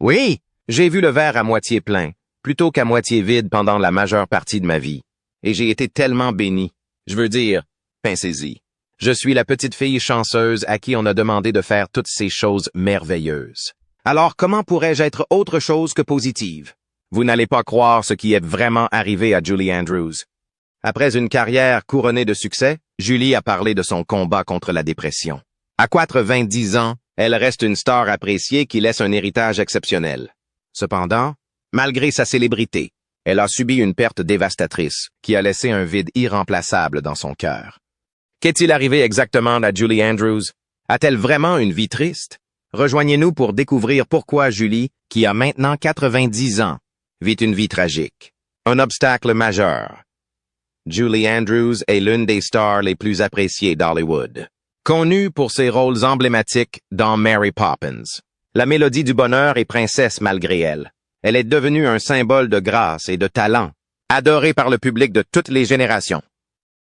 Oui, j'ai vu le verre à moitié plein, plutôt qu'à moitié vide pendant la majeure partie de ma vie. Et j'ai été tellement béni. Je veux dire, pensez-y. Je suis la petite fille chanceuse à qui on a demandé de faire toutes ces choses merveilleuses. Alors comment pourrais-je être autre chose que positive? Vous n'allez pas croire ce qui est vraiment arrivé à Julie Andrews. Après une carrière couronnée de succès, Julie a parlé de son combat contre la dépression. À 90 ans, elle reste une star appréciée qui laisse un héritage exceptionnel. Cependant, malgré sa célébrité, elle a subi une perte dévastatrice qui a laissé un vide irremplaçable dans son cœur. Qu'est-il arrivé exactement à Julie Andrews? A-t-elle vraiment une vie triste? Rejoignez-nous pour découvrir pourquoi Julie, qui a maintenant 90 ans, vit une vie tragique. Un obstacle majeur. Julie Andrews est l'une des stars les plus appréciées d'Hollywood. Connue pour ses rôles emblématiques dans Mary Poppins. La mélodie du bonheur est princesse malgré elle. Elle est devenue un symbole de grâce et de talent, adorée par le public de toutes les générations.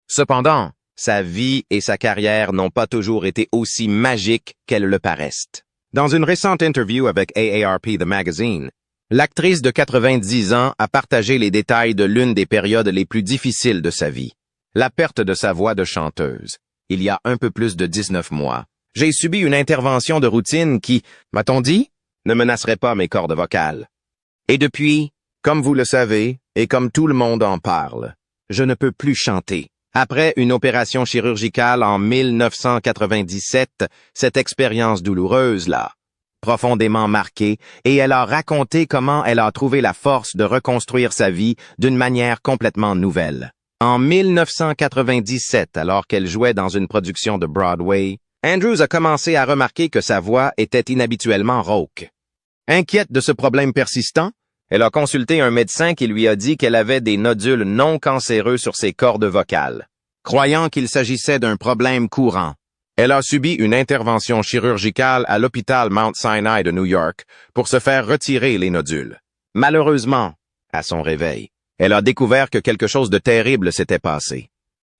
Cependant, sa vie et sa carrière n'ont pas toujours été aussi magiques qu'elles le paraissent. Dans une récente interview avec AARP The Magazine, l'actrice de 90 ans a partagé les détails de l'une des périodes les plus difficiles de sa vie, la perte de sa voix de chanteuse. Il y a un peu plus de 19 mois, j'ai subi une intervention de routine qui, m'a-t-on dit, ne menacerait pas mes cordes vocales. Et depuis, comme vous le savez, et comme tout le monde en parle, je ne peux plus chanter. Après une opération chirurgicale en 1997, cette expérience douloureuse l'a profondément marquée et elle a raconté comment elle a trouvé la force de reconstruire sa vie d'une manière complètement nouvelle. En 1997, alors qu'elle jouait dans une production de Broadway, Andrews a commencé à remarquer que sa voix était inhabituellement rauque. Inquiète de ce problème persistant, elle a consulté un médecin qui lui a dit qu'elle avait des nodules non cancéreux sur ses cordes vocales. Croyant qu'il s'agissait d'un problème courant, elle a subi une intervention chirurgicale à l'hôpital Mount Sinai de New York pour se faire retirer les nodules. Malheureusement, à son réveil, elle a découvert que quelque chose de terrible s'était passé.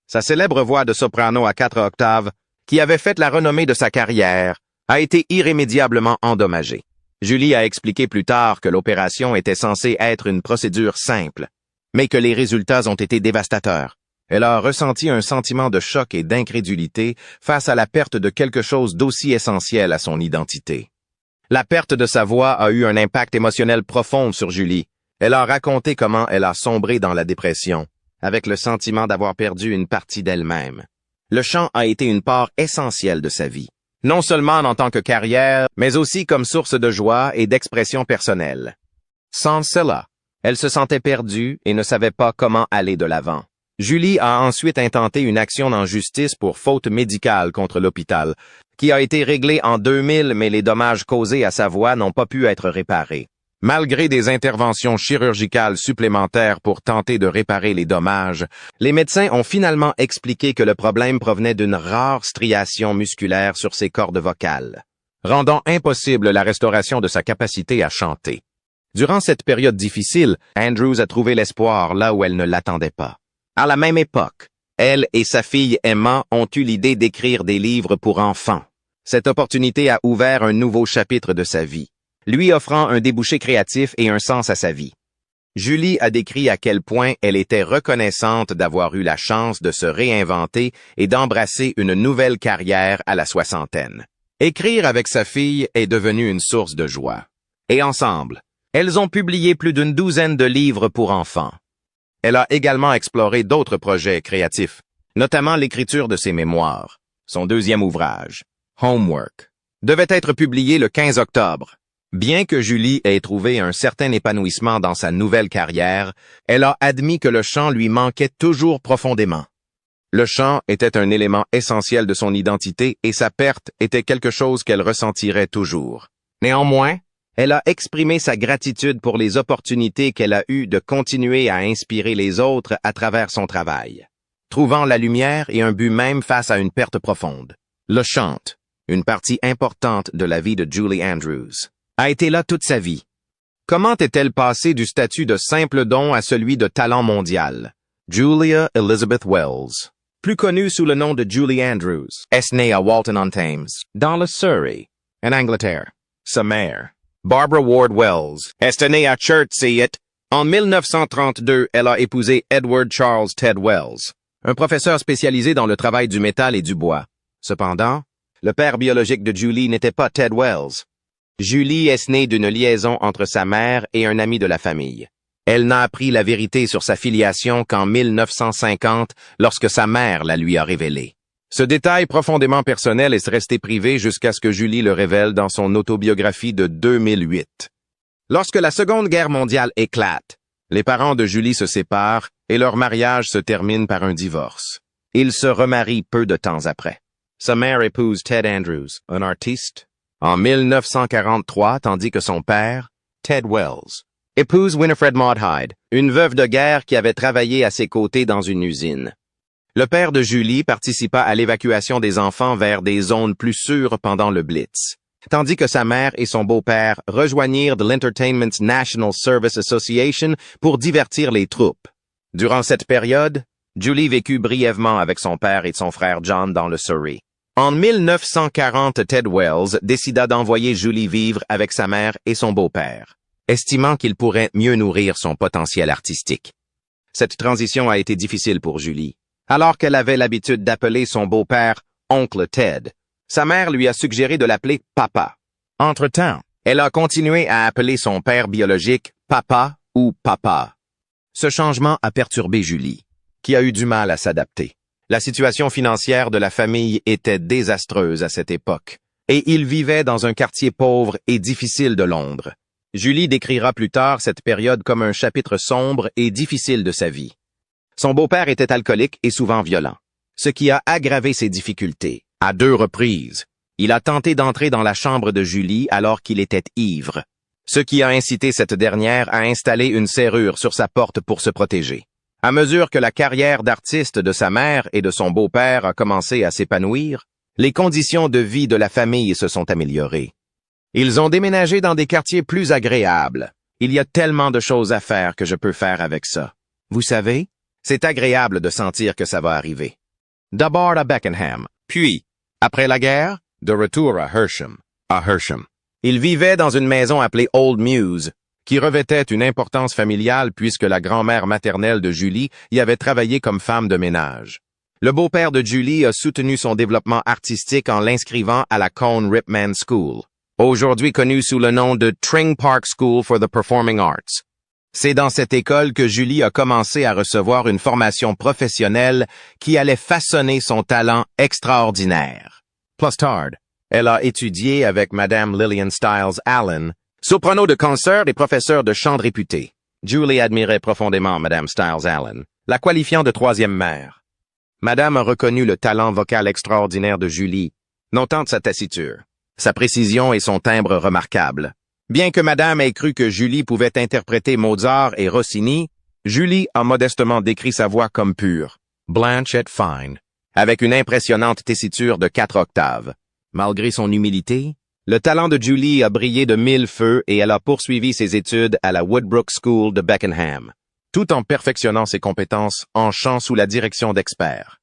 Sa célèbre voix de soprano à 4 octaves, qui avait fait la renommée de sa carrière, a été irrémédiablement endommagée. Julie a expliqué plus tard que l'opération était censée être une procédure simple, mais que les résultats ont été dévastateurs. Elle a ressenti un sentiment de choc et d'incrédulité face à la perte de quelque chose d'aussi essentiel à son identité. La perte de sa voix a eu un impact émotionnel profond sur Julie. Elle a raconté comment elle a sombré dans la dépression, avec le sentiment d'avoir perdu une partie d'elle-même. Le chant a été une part essentielle de sa vie. Non seulement en tant que carrière, mais aussi comme source de joie et d'expression personnelle. Sans cela, elle se sentait perdue et ne savait pas comment aller de l'avant. Julie a ensuite intenté une action en justice pour faute médicale contre l'hôpital, qui a été réglée en 2000, mais les dommages causés à sa voix n'ont pas pu être réparés. Malgré des interventions chirurgicales supplémentaires pour tenter de réparer les dommages, les médecins ont finalement expliqué que le problème provenait d'une rare striation musculaire sur ses cordes vocales, rendant impossible la restauration de sa capacité à chanter. Durant cette période difficile, Andrews a trouvé l'espoir là où elle ne l'attendait pas. À la même époque, elle et sa fille Emma ont eu l'idée d'écrire des livres pour enfants. Cette opportunité a ouvert un nouveau chapitre de sa vie, lui offrant un débouché créatif et un sens à sa vie. Julie a décrit à quel point elle était reconnaissante d'avoir eu la chance de se réinventer et d'embrasser une nouvelle carrière à la soixantaine. Écrire avec sa fille est devenu une source de joie. Et ensemble, elles ont publié plus d'une douzaine de livres pour enfants. Elle a également exploré d'autres projets créatifs, notamment l'écriture de ses mémoires. Son deuxième ouvrage, Homework, devait être publié le 15 octobre. Bien que Julie ait trouvé un certain épanouissement dans sa nouvelle carrière, elle a admis que le chant lui manquait toujours profondément. Le chant était un élément essentiel de son identité et sa perte était quelque chose qu'elle ressentirait toujours. Néanmoins, elle a exprimé sa gratitude pour les opportunités qu'elle a eues de continuer à inspirer les autres à travers son travail, trouvant la lumière et un but même face à une perte profonde. Le chant, une partie importante de la vie de Julie Andrews, a été là toute sa vie. Comment est-elle passée du statut de simple don à celui de talent mondial? Julia Elizabeth Wells, plus connue sous le nom de Julie Andrews, est née à Walton-on-Thames, dans le Surrey, en Angleterre. Sa mère, Barbara Ward Wells est née à Chertsey. En 1932, elle a épousé Edward Charles Ted Wells, un professeur spécialisé dans le travail du métal et du bois. Cependant, le père biologique de Julie n'était pas Ted Wells. Julie est née d'une liaison entre sa mère et un ami de la famille. Elle n'a appris la vérité sur sa filiation qu'en 1950, lorsque sa mère la lui a révélée. Ce détail profondément personnel est resté privé jusqu'à ce que Julie le révèle dans son autobiographie de 2008. Lorsque la Seconde Guerre mondiale éclate, les parents de Julie se séparent et leur mariage se termine par un divorce. Ils se remarient peu de temps après. Sa mère épouse Ted Andrews, un artiste, en 1943, tandis que son père, Ted Wells, épouse Winifred Maud Hyde, une veuve de guerre qui avait travaillé à ses côtés dans une usine. Le père de Julie participa à l'évacuation des enfants vers des zones plus sûres pendant le Blitz, tandis que sa mère et son beau-père rejoignirent l'Entertainment National Service Association pour divertir les troupes. Durant cette période, Julie vécut brièvement avec son père et son frère John dans le Surrey. En 1940, Ted Wells décida d'envoyer Julie vivre avec sa mère et son beau-père, estimant qu'il pourrait mieux nourrir son potentiel artistique. Cette transition a été difficile pour Julie. Alors qu'elle avait l'habitude d'appeler son beau-père « Oncle Ted », sa mère lui a suggéré de l'appeler « Papa ». Entre-temps, elle a continué à appeler son père biologique « Papa » ou « Papa ». Ce changement a perturbé Julie, qui a eu du mal à s'adapter. La situation financière de la famille était désastreuse à cette époque, et ils vivaient dans un quartier pauvre et difficile de Londres. Julie décrira plus tard cette période comme un chapitre sombre et difficile de sa vie. Son beau-père était alcoolique et souvent violent, ce qui a aggravé ses difficultés. À 2 reprises, il a tenté d'entrer dans la chambre de Julie alors qu'il était ivre, ce qui a incité cette dernière à installer une serrure sur sa porte pour se protéger. À mesure que la carrière d'artiste de sa mère et de son beau-père a commencé à s'épanouir, les conditions de vie de la famille se sont améliorées. Ils ont déménagé dans des quartiers plus agréables. Il y a tellement de choses à faire que je peux faire avec ça. Vous savez, c'est agréable de sentir que ça va arriver. D'abord à Beckenham, puis, après la guerre, de retour à Hersham. Il vivait dans une maison appelée Old Mews, qui revêtait une importance familiale puisque la grand-mère maternelle de Julie y avait travaillé comme femme de ménage. Le beau-père de Julie a soutenu son développement artistique en l'inscrivant à la Cone Ripman School, aujourd'hui connue sous le nom de Tring Park School for the Performing Arts. C'est dans cette école que Julie a commencé à recevoir une formation professionnelle qui allait façonner son talent extraordinaire. Plus tard, elle a étudié avec Madame Lillian Stiles Allen, soprano de concert et professeur de chant réputée. Julie admirait profondément Madame Stiles Allen, la qualifiant de 3e mère. Madame a reconnu le talent vocal extraordinaire de Julie, notant sa tessiture, sa précision et son timbre remarquable. Bien que Madame ait cru que Julie pouvait interpréter Mozart et Rossini, Julie a modestement décrit sa voix comme pure, blanche et fine, avec une impressionnante tessiture de 4 octaves. Malgré son humilité, le talent de Julie a brillé de 1000 feux et elle a poursuivi ses études à la Woodbrook School de Beckenham, tout en perfectionnant ses compétences en chant sous la direction d'experts.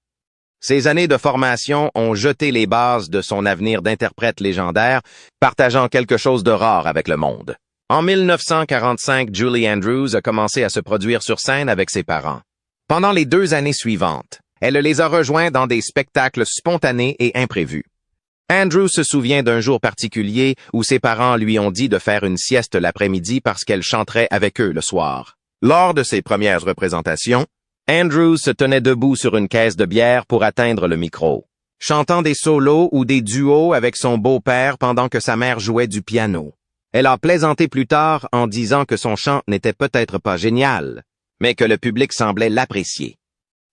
Ces années de formation ont jeté les bases de son avenir d'interprète légendaire, partageant quelque chose de rare avec le monde. En 1945, Julie Andrews a commencé à se produire sur scène avec ses parents. Pendant les 2 années suivantes, elle les a rejoints dans des spectacles spontanés et imprévus. Andrews se souvient d'un jour particulier où ses parents lui ont dit de faire une sieste l'après-midi parce qu'elle chanterait avec eux le soir. Lors de ses premières représentations, Andrews se tenait debout sur une caisse de bière pour atteindre le micro, chantant des solos ou des duos avec son beau-père pendant que sa mère jouait du piano. Elle a plaisanté plus tard en disant que son chant n'était peut-être pas génial, mais que le public semblait l'apprécier.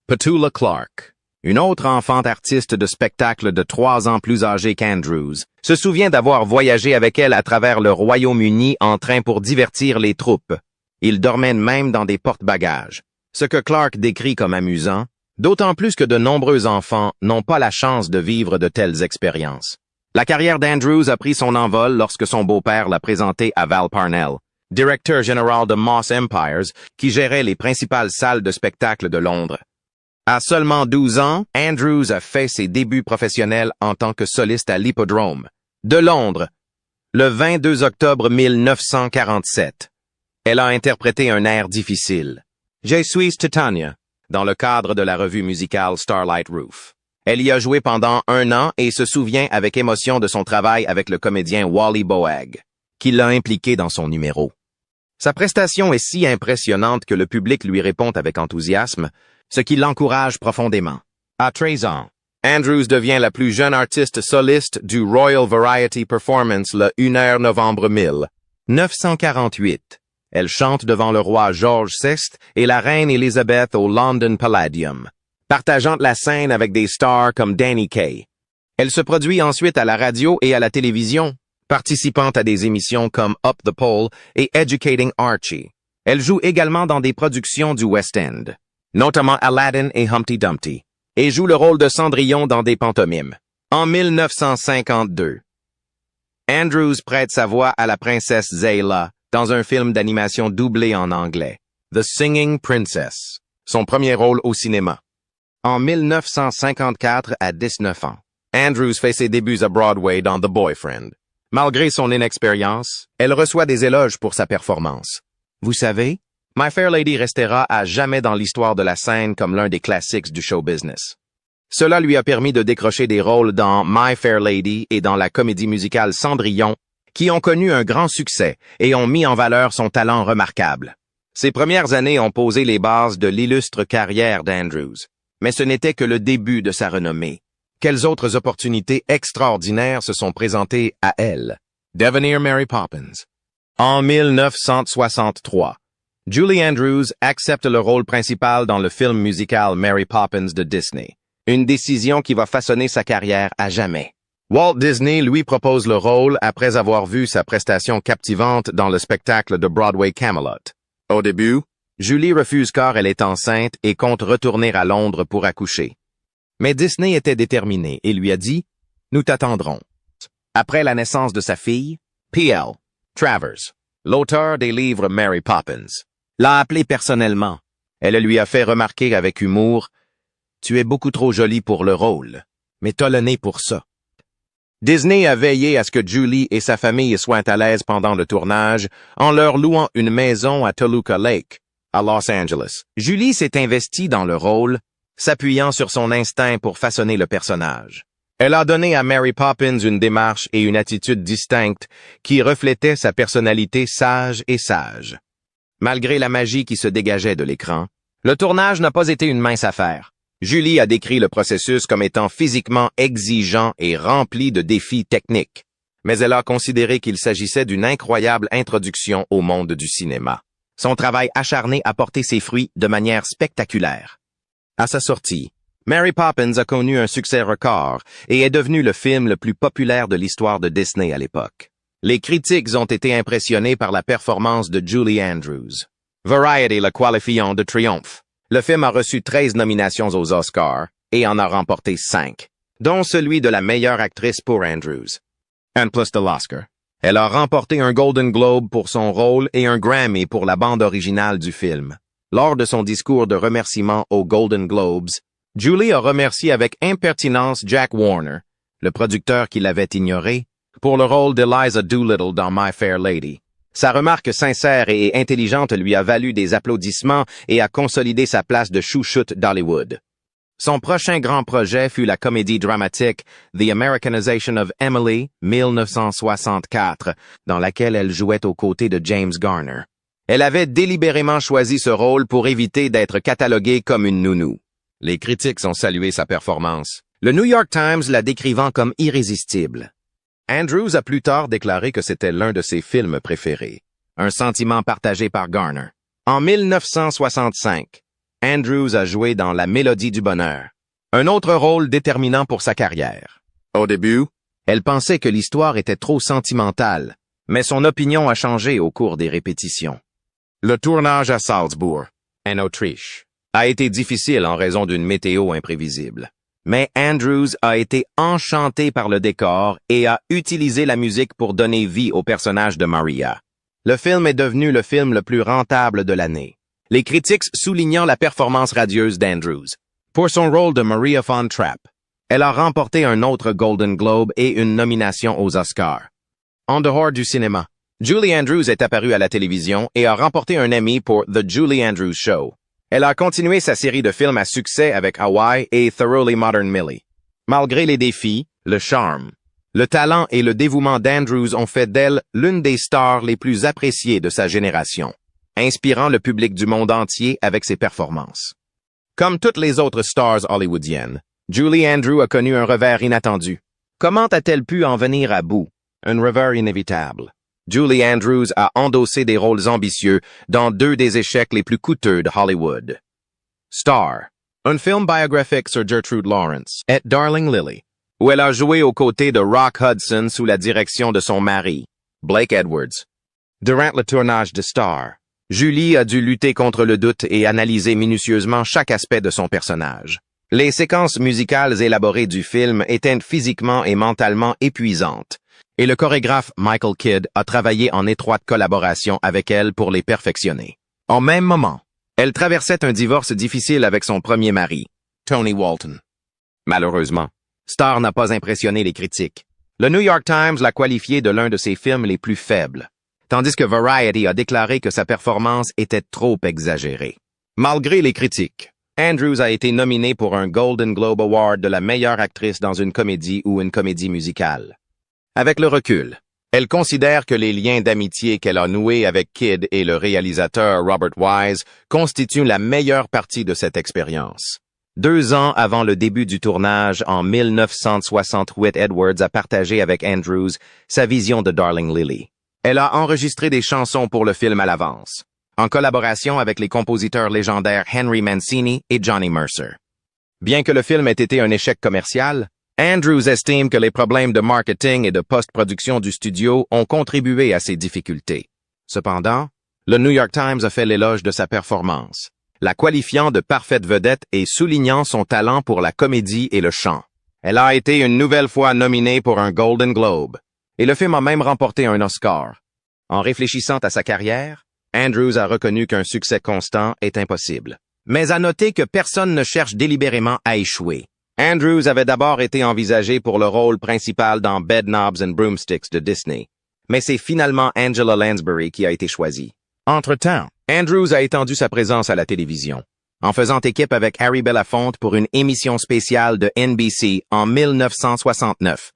Petula Clark, une autre enfant artiste de spectacle de 3 ans plus âgée qu'Andrews, se souvient d'avoir voyagé avec elle à travers le Royaume-Uni en train pour divertir les troupes. Ils dormaient même dans des porte-bagages. Ce que Clark décrit comme amusant, d'autant plus que de nombreux enfants n'ont pas la chance de vivre de telles expériences. La carrière d'Andrews a pris son envol lorsque son beau-père l'a présenté à Val Parnell, directeur général de Moss Empires, qui gérait les principales salles de spectacle de Londres. À seulement 12 ans, Andrews a fait ses débuts professionnels en tant que soliste à l'Hippodrome de Londres, Le 22 octobre 1947, elle a interprété un air difficile, Je suis Titania, dans le cadre de la revue musicale Starlight Roof. Elle y a joué pendant 1 an et se souvient avec émotion de son travail avec le comédien Wally Boag, qui l'a impliqué dans son numéro. Sa prestation est si impressionnante que le public lui répond avec enthousiasme, ce qui l'encourage profondément. À 13 ans, Andrews devient la plus jeune artiste soliste du Royal Variety Performance le 1er novembre 1948. Elle chante devant le roi George VI et la reine Elizabeth au London Palladium, partageant la scène avec des stars comme Danny Kaye. Elle se produit ensuite à la radio et à la télévision, participant à des émissions comme Up the Pole et Educating Archie. Elle joue également dans des productions du West End, notamment Aladdin et Humpty Dumpty, et joue le rôle de Cendrillon dans des pantomimes. En 1952, Andrews prête sa voix à la princesse Zayla dans un film d'animation doublé en anglais, The Singing Princess, son premier rôle au cinéma. En 1954, à 19 ans, Andrews fait ses débuts à Broadway dans The Boyfriend. Malgré son inexpérience, elle reçoit des éloges pour sa performance. Vous savez, My Fair Lady restera à jamais dans l'histoire de la scène comme l'un des classiques du show business. Cela lui a permis de décrocher des rôles dans My Fair Lady et dans la comédie musicale Cendrillon, qui ont connu un grand succès et ont mis en valeur son talent remarquable. Ses premières années ont posé les bases de l'illustre carrière d'Andrews, mais ce n'était que le début de sa renommée. Quelles autres opportunités extraordinaires se sont présentées à elle? Devenir Mary Poppins. En 1963, Julie Andrews accepte le rôle principal dans le film musical Mary Poppins de Disney, une décision qui va façonner sa carrière à jamais. Walt Disney lui propose le rôle après avoir vu sa prestation captivante dans le spectacle de Broadway Camelot. Au début, Julie refuse car elle est enceinte et compte retourner à Londres pour accoucher. Mais Disney était déterminé et lui a dit « Nous t'attendrons ». Après la naissance de sa fille, P.L. Travers, l'auteur des livres Mary Poppins, l'a appelée personnellement. Elle lui a fait remarquer avec humour « Tu es beaucoup trop jolie pour le rôle, mais t'as le nez pour ça ». Disney a veillé à ce que Julie et sa famille soient à l'aise pendant le tournage en leur louant une maison à Toluca Lake, à Los Angeles. Julie s'est investie dans le rôle, s'appuyant sur son instinct pour façonner le personnage. Elle a donné à Mary Poppins une démarche et une attitude distinctes qui reflétaient sa personnalité sage et sage. Malgré la magie qui se dégageait de l'écran, le tournage n'a pas été une mince affaire. Julie a décrit le processus comme étant physiquement exigeant et rempli de défis techniques, mais elle a considéré qu'il s'agissait d'une incroyable introduction au monde du cinéma. Son travail acharné a porté ses fruits de manière spectaculaire. À sa sortie, Mary Poppins a connu un succès record et est devenu le film le plus populaire de l'histoire de Disney à l'époque. Les critiques ont été impressionnés par la performance de Julie Andrews. Variety le qualifiant de triomphe. Le film a reçu 13 nominations aux Oscars et en a remporté 5, dont celui de la meilleure actrice pour Andrews. En plus de l'Oscar, elle a remporté un Golden Globe pour son rôle et un Grammy pour la bande originale du film. Lors de son discours de remerciement aux Golden Globes, Julie a remercié avec impertinence Jack Warner, le producteur qui l'avait ignoré, pour le rôle d'Eliza Doolittle dans My Fair Lady. Sa remarque sincère et intelligente lui a valu des applaudissements et a consolidé sa place de chouchoute d'Hollywood. Son prochain grand projet fut la comédie dramatique The Americanization of Emily, 1964, dans laquelle elle jouait aux côtés de James Garner. Elle avait délibérément choisi ce rôle pour éviter d'être cataloguée comme une nounou. Les critiques ont salué sa performance, le New York Times la décrivant comme irrésistible. Andrews a plus tard déclaré que c'était l'un de ses films préférés, un sentiment partagé par Garner. En 1965, Andrews a joué dans La Mélodie du bonheur, un autre rôle déterminant pour sa carrière. Au début, elle pensait que l'histoire était trop sentimentale, mais son opinion a changé au cours des répétitions. Le tournage à Salzbourg, en Autriche, a été difficile en raison d'une météo imprévisible. Mais Andrews a été enchanté par le décor et a utilisé la musique pour donner vie au personnage de Maria. Le film est devenu le film le plus rentable de l'année, les critiques soulignant la performance radieuse d'Andrews. Pour son rôle de Maria von Trapp, elle a remporté un autre Golden Globe et une nomination aux Oscars. En dehors du cinéma, Julie Andrews est apparue à la télévision et a remporté un Emmy pour The Julie Andrews Show. Elle a continué sa série de films à succès avec Hawaii et Thoroughly Modern Millie. Malgré les défis, le charme, le talent et le dévouement d'Andrews ont fait d'elle l'une des stars les plus appréciées de sa génération, inspirant le public du monde entier avec ses performances. Comme toutes les autres stars hollywoodiennes, Julie Andrews a connu un revers inattendu. Comment a-t-elle pu en venir à bout? Un revers inévitable. Julie Andrews a endossé des rôles ambitieux dans deux des échecs les plus coûteux de Hollywood. Star, un film biographique sur Gertrude Lawrence, et Darling Lily, où elle a joué aux côtés de Rock Hudson sous la direction de son mari, Blake Edwards. Durant le tournage de Star, Julie a dû lutter contre le doute et analyser minutieusement chaque aspect de son personnage. Les séquences musicales élaborées du film étaient physiquement et mentalement épuisantes, et le chorégraphe Michael Kidd a travaillé en étroite collaboration avec elle pour les perfectionner. En même moment, elle traversait un divorce difficile avec son premier mari, Tony Walton. Malheureusement, Star n'a pas impressionné les critiques. Le New York Times l'a qualifié de l'un de ses films les plus faibles, tandis que Variety a déclaré que sa performance était trop exagérée. Malgré les critiques, Andrews a été nominée pour un Golden Globe Award de la meilleure actrice dans une comédie ou une comédie musicale. Avec le recul, elle considère que les liens d'amitié qu'elle a noués avec Kidd et le réalisateur Robert Wise constituent la meilleure partie de cette expérience. 2 ans avant le début du tournage, en 1968, Edwards a partagé avec Andrews sa vision de Darling Lily. Elle a enregistré des chansons pour le film à l'avance, en collaboration avec les compositeurs légendaires Henry Mancini et Johnny Mercer. Bien que le film ait été un échec commercial, Andrews estime que les problèmes de marketing et de post-production du studio ont contribué à ces difficultés. Cependant, le New York Times a fait l'éloge de sa performance, la qualifiant de parfaite vedette et soulignant son talent pour la comédie et le chant. Elle a été une nouvelle fois nominée pour un Golden Globe, et le film a même remporté un Oscar. En réfléchissant à sa carrière, Andrews a reconnu qu'un succès constant est impossible, mais a noté que personne ne cherche délibérément à échouer. Andrews avait d'abord été envisagé pour le rôle principal dans Bedknobs and Broomsticks de Disney, mais c'est finalement Angela Lansbury qui a été choisie. Entre-temps, Andrews a étendu sa présence à la télévision, en faisant équipe avec Harry Belafonte pour une émission spéciale de NBC en 1969.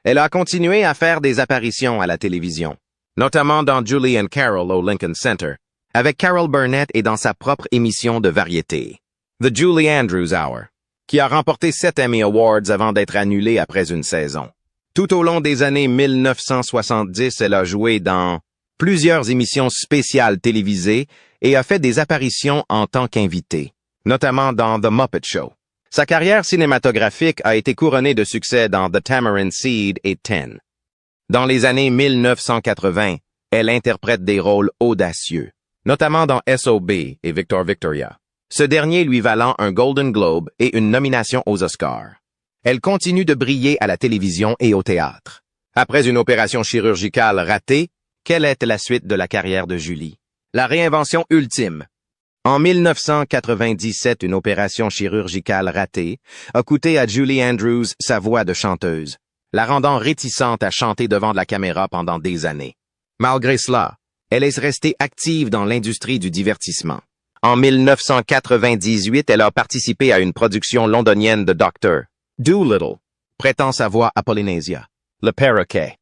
Elle a continué à faire des apparitions à la télévision, notamment dans Julie and Carol au Lincoln Center, avec Carol Burnett et dans sa propre émission de variété, The Julie Andrews Hour, qui a remporté 7 Emmy Awards avant d'être annulée après une saison. Tout au long des années 1970, elle a joué dans plusieurs émissions spéciales télévisées et a fait des apparitions en tant qu'invitée, notamment dans The Muppet Show. Sa carrière cinématographique a été couronnée de succès dans The Tamarind Seed et Ten. Dans les années 1980, elle interprète des rôles audacieux, notamment dans S.O.B. et Victor Victoria, ce dernier lui valant un Golden Globe et une nomination aux Oscars. Elle continue de briller à la télévision et au théâtre. Après une opération chirurgicale ratée, quelle est la suite de la carrière de Julie? La réinvention ultime. En 1997, une opération chirurgicale ratée a coûté à Julie Andrews sa voix de chanteuse, la rendant réticente à chanter devant la caméra pendant des années. Malgré cela, elle est restée active dans l'industrie du divertissement. En 1998, elle a participé à une production londonienne de Dr. Dolittle, prêtant sa voix à Polynesia, le perroquet.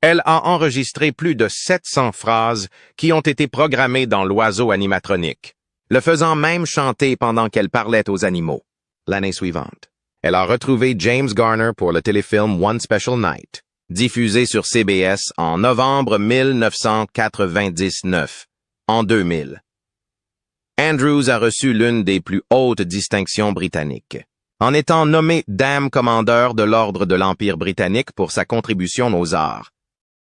Elle a enregistré plus de 700 phrases qui ont été programmées dans l'oiseau animatronique, le faisant même chanter pendant qu'elle parlait aux animaux. L'année suivante, elle a retrouvé James Garner pour le téléfilm One Special Night, diffusé sur CBS en novembre 1999, en 2000. Andrews a reçu l'une des plus hautes distinctions britanniques, en étant nommée Dame Commandeur de l'Ordre de l'Empire britannique pour sa contribution aux arts.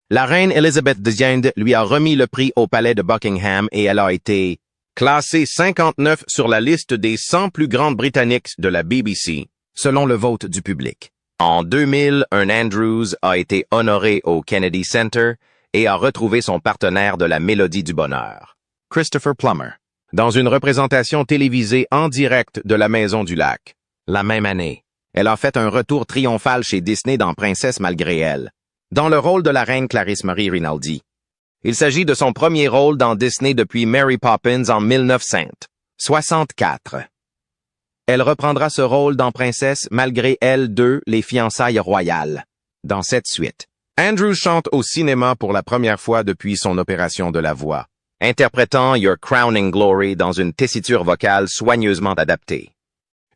La reine Elizabeth II lui a remis le prix au palais de Buckingham et elle a été classée 59 sur la liste des 100 plus grandes britanniques de la BBC, selon le vote du public. En 2000, un Andrews a été honoré au Kennedy Center et a retrouvé son partenaire de la Mélodie du Bonheur, Christopher Plummer, dans une représentation télévisée en direct de la Maison du Lac. La même année, elle a fait un retour triomphal chez Disney dans Princesse malgré elle, dans le rôle de la reine Clarisse Marie Rinaldi. Il s'agit de son premier rôle dans Disney depuis Mary Poppins en 1964. Elle reprendra ce rôle dans Princesse malgré elle 2, Les fiançailles royales. Dans cette suite, Andrews chante au cinéma pour la première fois depuis son opération de la voix, interprétant Your Crowning Glory dans une tessiture vocale soigneusement adaptée.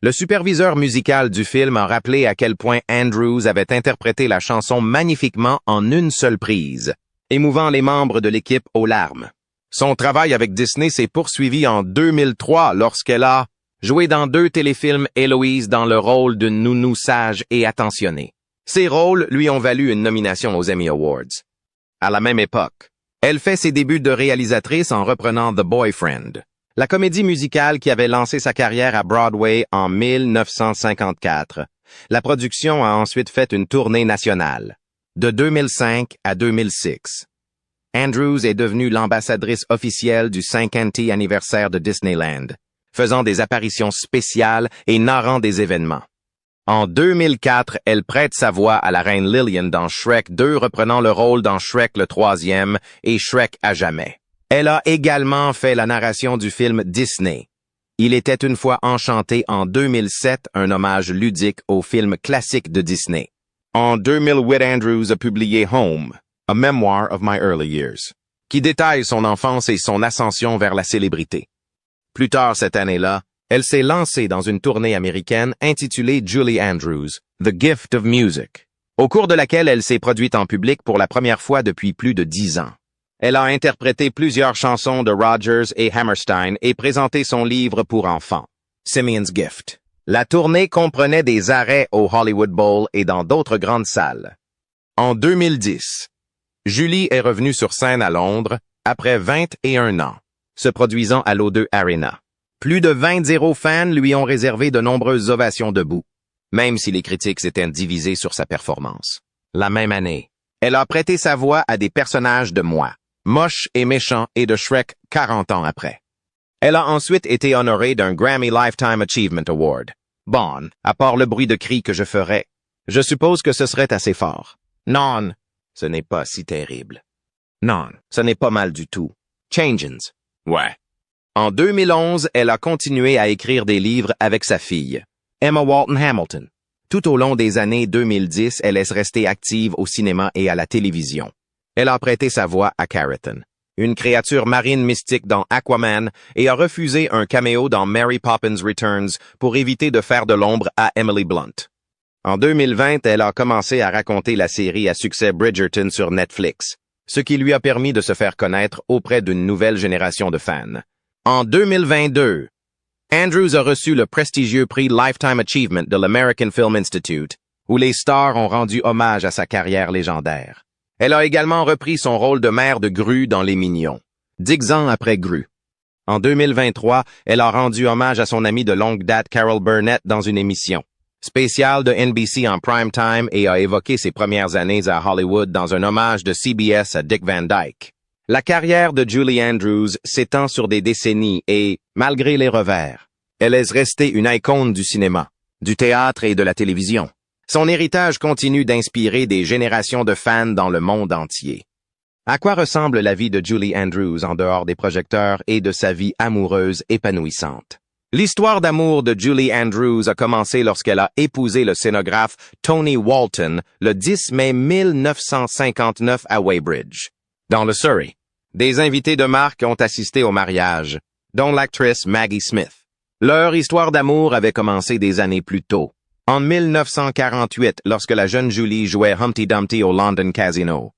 Le superviseur musical du film a rappelé à quel point Andrews avait interprété la chanson magnifiquement en une seule prise, émouvant les membres de l'équipe aux larmes. Son travail avec Disney s'est poursuivi en 2003 lorsqu'elle a joué dans 2 téléfilms Héloïse dans le rôle d'une nounou sage et attentionnée. Ces rôles lui ont valu une nomination aux Emmy Awards. À la même époque, elle fait ses débuts de réalisatrice en reprenant The Boyfriend, la comédie musicale qui avait lancé sa carrière à Broadway en 1954. La production a ensuite fait une tournée nationale, de 2005 à 2006. Andrews est devenue l'ambassadrice officielle du 50e anniversaire de Disneyland, faisant des apparitions spéciales et narrant des événements. En 2004, elle prête sa voix à la reine Lillian dans Shrek 2, reprenant le rôle dans Shrek le 3e et Shrek à jamais. Elle a également fait la narration du film Disney. Il était une fois enchanté en 2007, un hommage ludique au film classique de Disney. En 2008, Andrews a publié Home, A Memoir of My Early Years, qui détaille son enfance et son ascension vers la célébrité. Plus tard cette année-là, elle s'est lancée dans une tournée américaine intitulée Julie Andrews, The Gift of Music, au cours de laquelle elle s'est produite en public pour la première fois depuis plus de 10 ans. Elle a interprété plusieurs chansons de Rodgers et Hammerstein et présenté son livre pour enfants, Simeon's Gift. La tournée comprenait des arrêts au Hollywood Bowl et dans d'autres grandes salles. En 2010, Julie est revenue sur scène à Londres après 21 ans, se produisant à l'O2 Arena. Plus de 20 fans lui ont réservé de nombreuses ovations debout, même si les critiques s'étaient divisées sur sa performance. La même année, elle a prêté sa voix à des personnages de Moi, Moche et Méchant et de Shrek 40 ans après. Elle a ensuite été honorée d'un Grammy Lifetime Achievement Award. Bon, à part le bruit de cri que je ferais, je suppose que ce serait assez fort. Non, ce n'est pas si terrible. Non, ce n'est pas mal du tout. Changes. Ouais. En 2011, elle a continué à écrire des livres avec sa fille, Emma Walton Hamilton. Tout au long des années 2010, elle est restée active au cinéma et à la télévision. Elle a prêté sa voix à Keratin, une créature marine mystique dans Aquaman, et a refusé un caméo dans Mary Poppins Returns pour éviter de faire de l'ombre à Emily Blunt. En 2020, elle a commencé à raconter la série à succès Bridgerton sur Netflix, ce qui lui a permis de se faire connaître auprès d'une nouvelle génération de fans. En 2022, Andrews a reçu le prestigieux prix Lifetime Achievement de l'American Film Institute, où les stars ont rendu hommage à sa carrière légendaire. Elle a également repris son rôle de mère de Gru dans Les Mignons, 10 ans après Gru. En 2023, elle a rendu hommage à son amie de longue date Carol Burnett dans une émission spéciale de NBC en prime time et a évoqué ses premières années à Hollywood dans un hommage de CBS à Dick Van Dyke. La carrière de Julie Andrews s'étend sur des décennies et, malgré les revers, elle est restée une icône du cinéma, du théâtre et de la télévision. Son héritage continue d'inspirer des générations de fans dans le monde entier. À quoi ressemble la vie de Julie Andrews en dehors des projecteurs et de sa vie amoureuse épanouissante? L'histoire d'amour de Julie Andrews a commencé lorsqu'elle a épousé le scénographe Tony Walton le 10 mai 1959 à Weybridge, dans le Surrey. Des invités de marque ont assisté au mariage, dont l'actrice Maggie Smith. Leur histoire d'amour avait commencé des années plus tôt, en 1948, lorsque la jeune Julie jouait Humpty Dumpty au London Casino.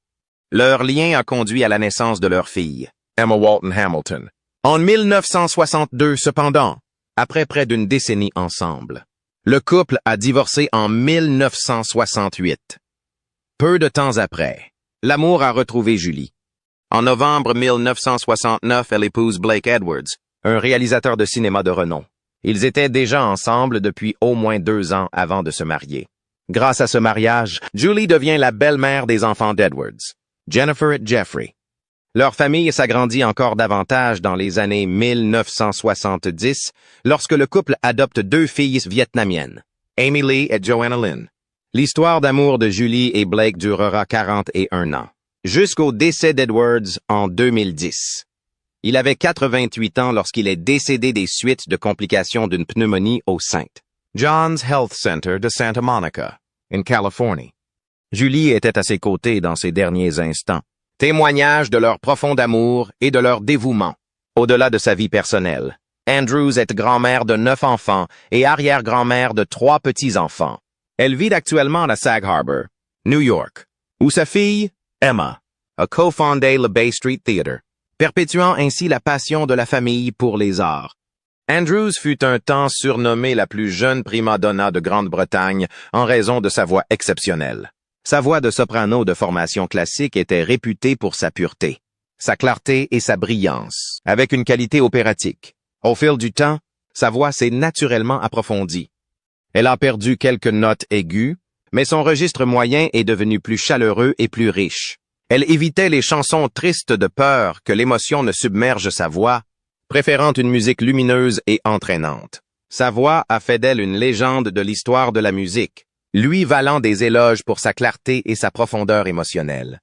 Leur lien a conduit à la naissance de leur fille, Emma Walton Hamilton. En 1962, cependant, après près d'une décennie ensemble, le couple a divorcé en 1968. Peu de temps après, l'amour a retrouvé Julie. En novembre 1969, elle épouse Blake Edwards, un réalisateur de cinéma de renom. Ils étaient déjà ensemble depuis au moins 2 ans avant de se marier. Grâce à ce mariage, Julie devient la belle-mère des enfants d'Edwards, Jennifer et Jeffrey. Leur famille s'agrandit encore davantage dans les années 1970, lorsque le couple adopte 2 filles vietnamiennes, Amy Lee et Joanna Lynn. L'histoire d'amour de Julie et Blake durera 41 ans, jusqu'au décès d'Edwards en 2010. Il avait 88 ans lorsqu'il est décédé des suites de complications d'une pneumonie au St. John's Health Center de Santa Monica, en Californie. Julie était à ses côtés dans ses derniers instants, témoignage de leur profond amour et de leur dévouement. Au-delà de sa vie personnelle, Andrews est grand-mère de 9 enfants et arrière-grand-mère de 3 petits-enfants. Elle vit actuellement à Sag Harbor, New York, où sa fille, Emma, a cofondé le Bay Street Theatre, perpétuant ainsi la passion de la famille pour les arts. Andrews fut un temps surnommée la plus jeune prima donna de Grande-Bretagne en raison de sa voix exceptionnelle. Sa voix de soprano de formation classique était réputée pour sa pureté, sa clarté et sa brillance, avec une qualité opératique. Au fil du temps, sa voix s'est naturellement approfondie. Elle a perdu quelques notes aiguës, mais son registre moyen est devenu plus chaleureux et plus riche. Elle évitait les chansons tristes de peur que l'émotion ne submerge sa voix, préférant une musique lumineuse et entraînante. Sa voix a fait d'elle une légende de l'histoire de la musique, lui valant des éloges pour sa clarté et sa profondeur émotionnelle.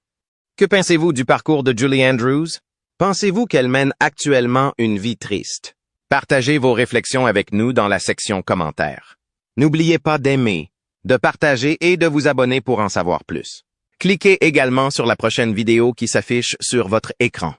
Que pensez-vous du parcours de Julie Andrews? Pensez-vous qu'elle mène actuellement une vie triste? Partagez vos réflexions avec nous dans la section commentaires. N'oubliez pas d'aimer, de partager et de vous abonner pour en savoir plus. Cliquez également sur la prochaine vidéo qui s'affiche sur votre écran.